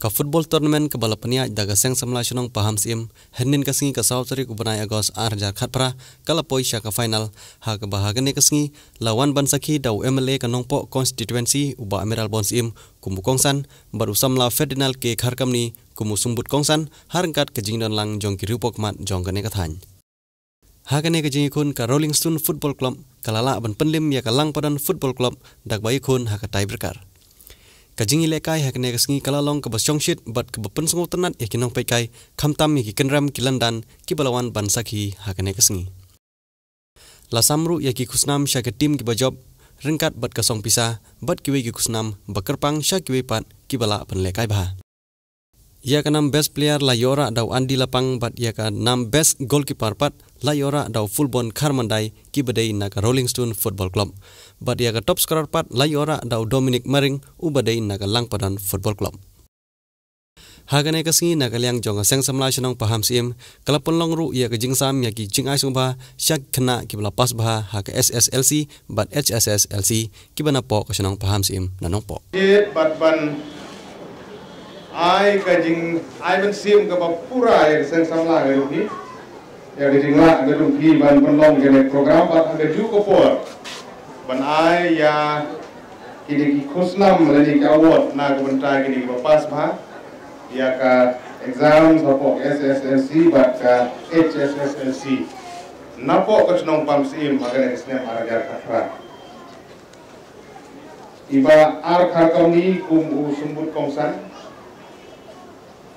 Ka football tournament ke balapania daga seng samla shunong paham sim henin kasingi ka South Tarik ubanai Agos arjar khatpra kala poisha ka final ha ka bahagane kasingi lawan bansaki dau MLA ka nongpo constituency uba Amiral Bonsim kumu kongsan baru samla Ferdinand ke kharkamni kumu sumbut kongsan harangkat ke jingdon lang jong kirupok mat jong kane kathan ha kane ke jingi kun ka Rolling Stone Football Club kalala ban penlim ya ka lang padan Football Club dak bai kun ha ka tiebreaker Kajing ilekai hakne kasingi kalalong kabasyong shit bat kabapen sungu tenat yakinong pekai kamtam yaki kenram kilandan kibalawan bansaki hakne kasingi. Lasamru yaki kusnam syaka tim kibajob ringkat bat kasong pisa bat kiwe ki kusnam bakerpang syakiwe pat kibala penlekai bah. Ia kanam best player Layora dau Andi Lapang bat ia kanam best goalkeeper pat Layora dau Fulbon Karmandai kibadai naga Rolling Stone Football Club. Bat ia ka top scorer pat Layora dau Dominic Maring ubadai naga Langpadan Football Club. Hagane kasingi naga liang jonga seng samla shanong paham sim kalapun longru ia ka jingsam yaki jing aisung bah syak kena kibala pas bah ha ka SSLC bat HSSLC kibana po ka shanong paham sim nanong po. Bat ban ai kajing ai ban sim ka pura ya seng samla ga rupi ya kajing la ga rupi ban penlong gene program bat ada ju ko por ban ai ya kini ki khusnam lani ka award na ko bentai kini ba pas bha ya ka exam sapo SSLC bat ka HSSLC napo ka snong pam sim agane snem arajar khatra iba ar kharkami kum sumbut kongsan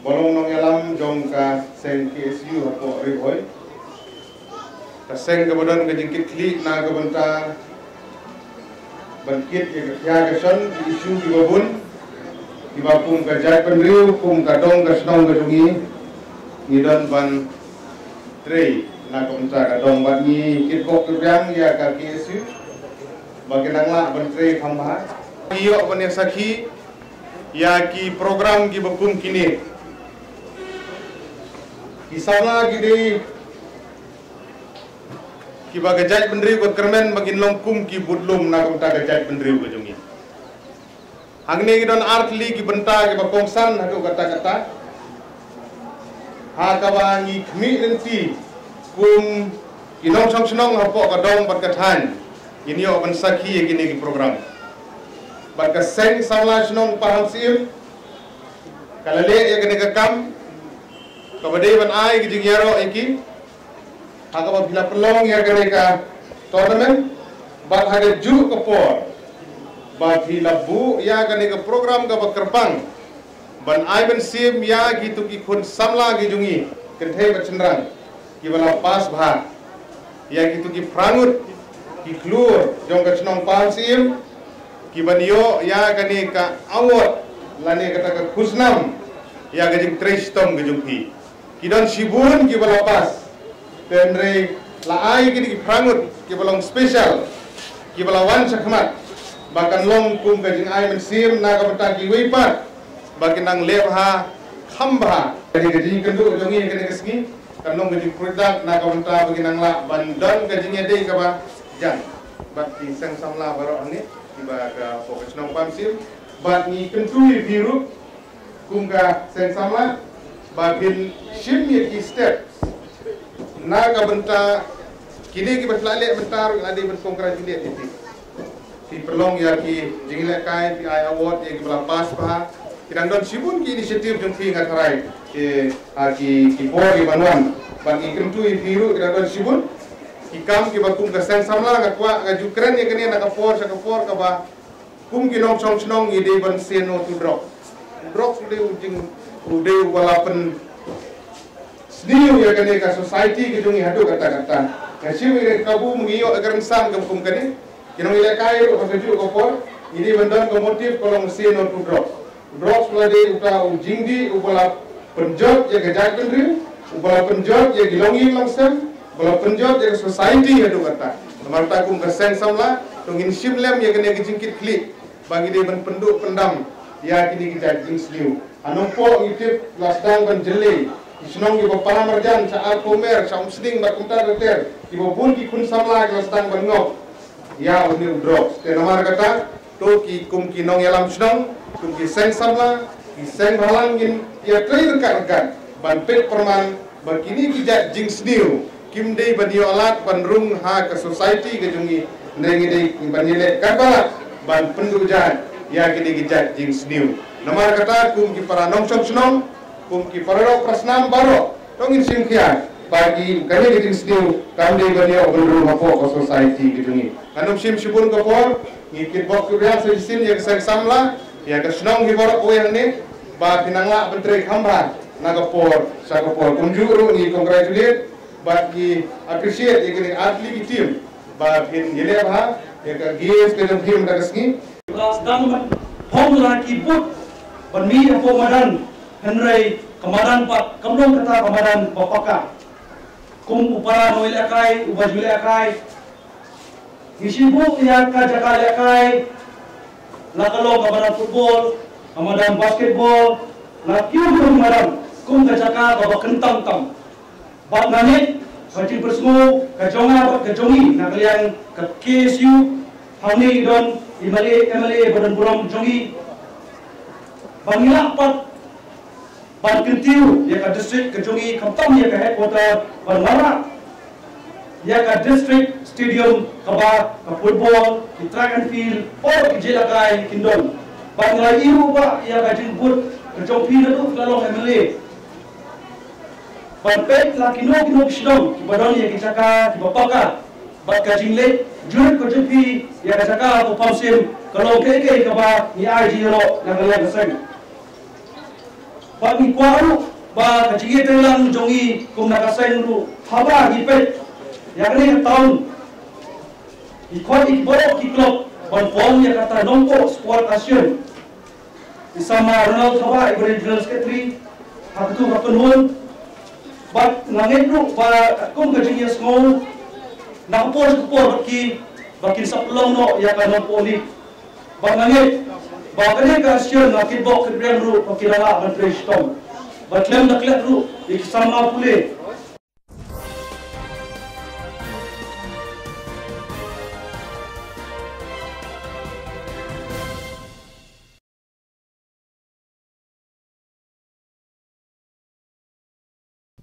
bolong nong yalam jong ka seng KSU hapo riboy ka seng ka badan ka jingkit kli na ka banta bangkit ya ka son isu di babun di bapum ka jai penriu kum ka dong ka snong ka dungi ngidon ban trei na ka banta ka dong ban ni kit kok kyang ya ka KSU baginang la ban trei khamba iyo ban sakhi ya ki program ki bapum kini Kisana gini kiba gajaj pendri ko kermen bagin longkum ki budlum na ko ta gajaj pendri ko jongi hangne gidon artli ki benta ki bakongsan hadu kata-kata ha kawangi khmi renti kum kinong song hapo ka dong bat kathan inyo ban sakhi gini ki program bat ka seng samla snong paham sim kalale ya gini ka kam kabadai ban ai gijing yaro eki haka bila pelong ya mereka tournament bat hade ju kapor bat bila bu ya gane ka program ka bakerpang ban ai ban sim ya gitu ki khun samla gi jungi kenthai bachendran ki bala pas bha ya gitu ki prangut ki klur jong ka chnong pan sim ki banio ya gane ka awot lane kata ka khusnam ya gajing trestom gi jungki Kidan sibun ki balapas tenre laai ki prangut ki balong special ki balawan sakmat bahkan long kum kajing ai mensim na ka bata ki weipat bakin nang lebha khamba kajing kajing kendu jongi kene kesgi kan long kajing product na ka bata bakin nang la bandan kajing ede ka ba jan bat ki sang samla baro ani tiba ka fokus nong pamsim bat ni kentui biru kum ka sang samla bakin shimye ki step naga benta kini ki batlale bentar adi ben congratulate itu ti pelong ya ki jingile kai ti ai award ya ki belapas pa kidang don sibun ki inisiatif jong fi ngatarai ki bor ki banuan bagi kentu biru kidang don sibun ki kam ki bakum ka sen samla ga kwa ga jukren ya kini naga for ka ba kum ki nong chong chnong ide ban seno to drop de ujing udah walaupun senior ya kan ka society ki dungi hadu kata-kata kasi wi kabu mengiyo agar sang kampung kani kinong ile kai ro ka ju ko por ini bandon ko motif kolong seno to drop selade uta ujingdi ubala penjot ya gajak pendri ubala penjot ya gilongi langsam ubala penjot ya society hadu kata marta kum ka sen samla tungin shimlem ya kan ki jingkit klik bagi dia penduk pendam ya kini kita jing sliu anumpo itip lasdang ban jele isnong ki bapana marjan sa alpomer sa umsling bat kumtar reter ki bobun ki kun samla ki lasdang ban ngop ya uni drop te namar kata to ki kum ki nong yalam snong kum ki sen samla Iseng halangin ia trai rekat-rekat ban pet perman bakini kijat jing sniu kim dei banio alat ban rung ha ke society ke jungi ndengi dei banile kabala ban pendujan ya kini kijat jing sniu namar kata kum ki para nong song snong kum ki para prasnam baro tongin simkhia bagi kami jing sniu kam dei banio ban rung ha ke society ke jungi anum sim sibun ko por ngikit bok kubian sejisin ya kesang samla ya ke snong hiborok oyang ni ba pinangla menteri khamba nagapor sagapor kunjuru ni congratulate bagi appreciate ikini atli team ba pin yele ba ya ka gies ke team dagasni dan homla ki put ban mi apo madan henrei kamadan pak kamdong kata kamadan bapaka kum upara noil akai ubajule akai isibu ya ka jakal akai lakalo kamadan football kamadan basketball la kiu madam kum kacaka baba kentang tam bab nanit wajib bersemu kajonga kajongi nak liang ke KSU hauni don MLA badan buram jongi bangila pat ban kentiu ya ka district kajongi kamtam ya ka headquarter ban wara ya ka district stadium kaba ka football ki track and field or ki jelakai kindon bangla iru ba ya ka jemput kejong pi tu kalau MLA ban pet la kino kidong ki badon ya ki caka ki bapaka bat ka jingle jurut ko jepi ya ka caka ko pamsim kalau ke ka ba ni IG ro na ngala keseng bagi kwaru ba ka jige telang jongi kum na kaseng ru haba ki pet ya ni tahun ikot ikboro ki klub ban form ya kata nongko sport asian isama Ronald haba ibrahim general secretary hak tu kapenhun bat langit ru ba kum ka jige small na por baki sapulong no ya ka non poli ba langit ba kani ka asian na kitbok kibren ru pakilala menteri stom ba klem na klet ru ikisama pule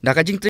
Nakajing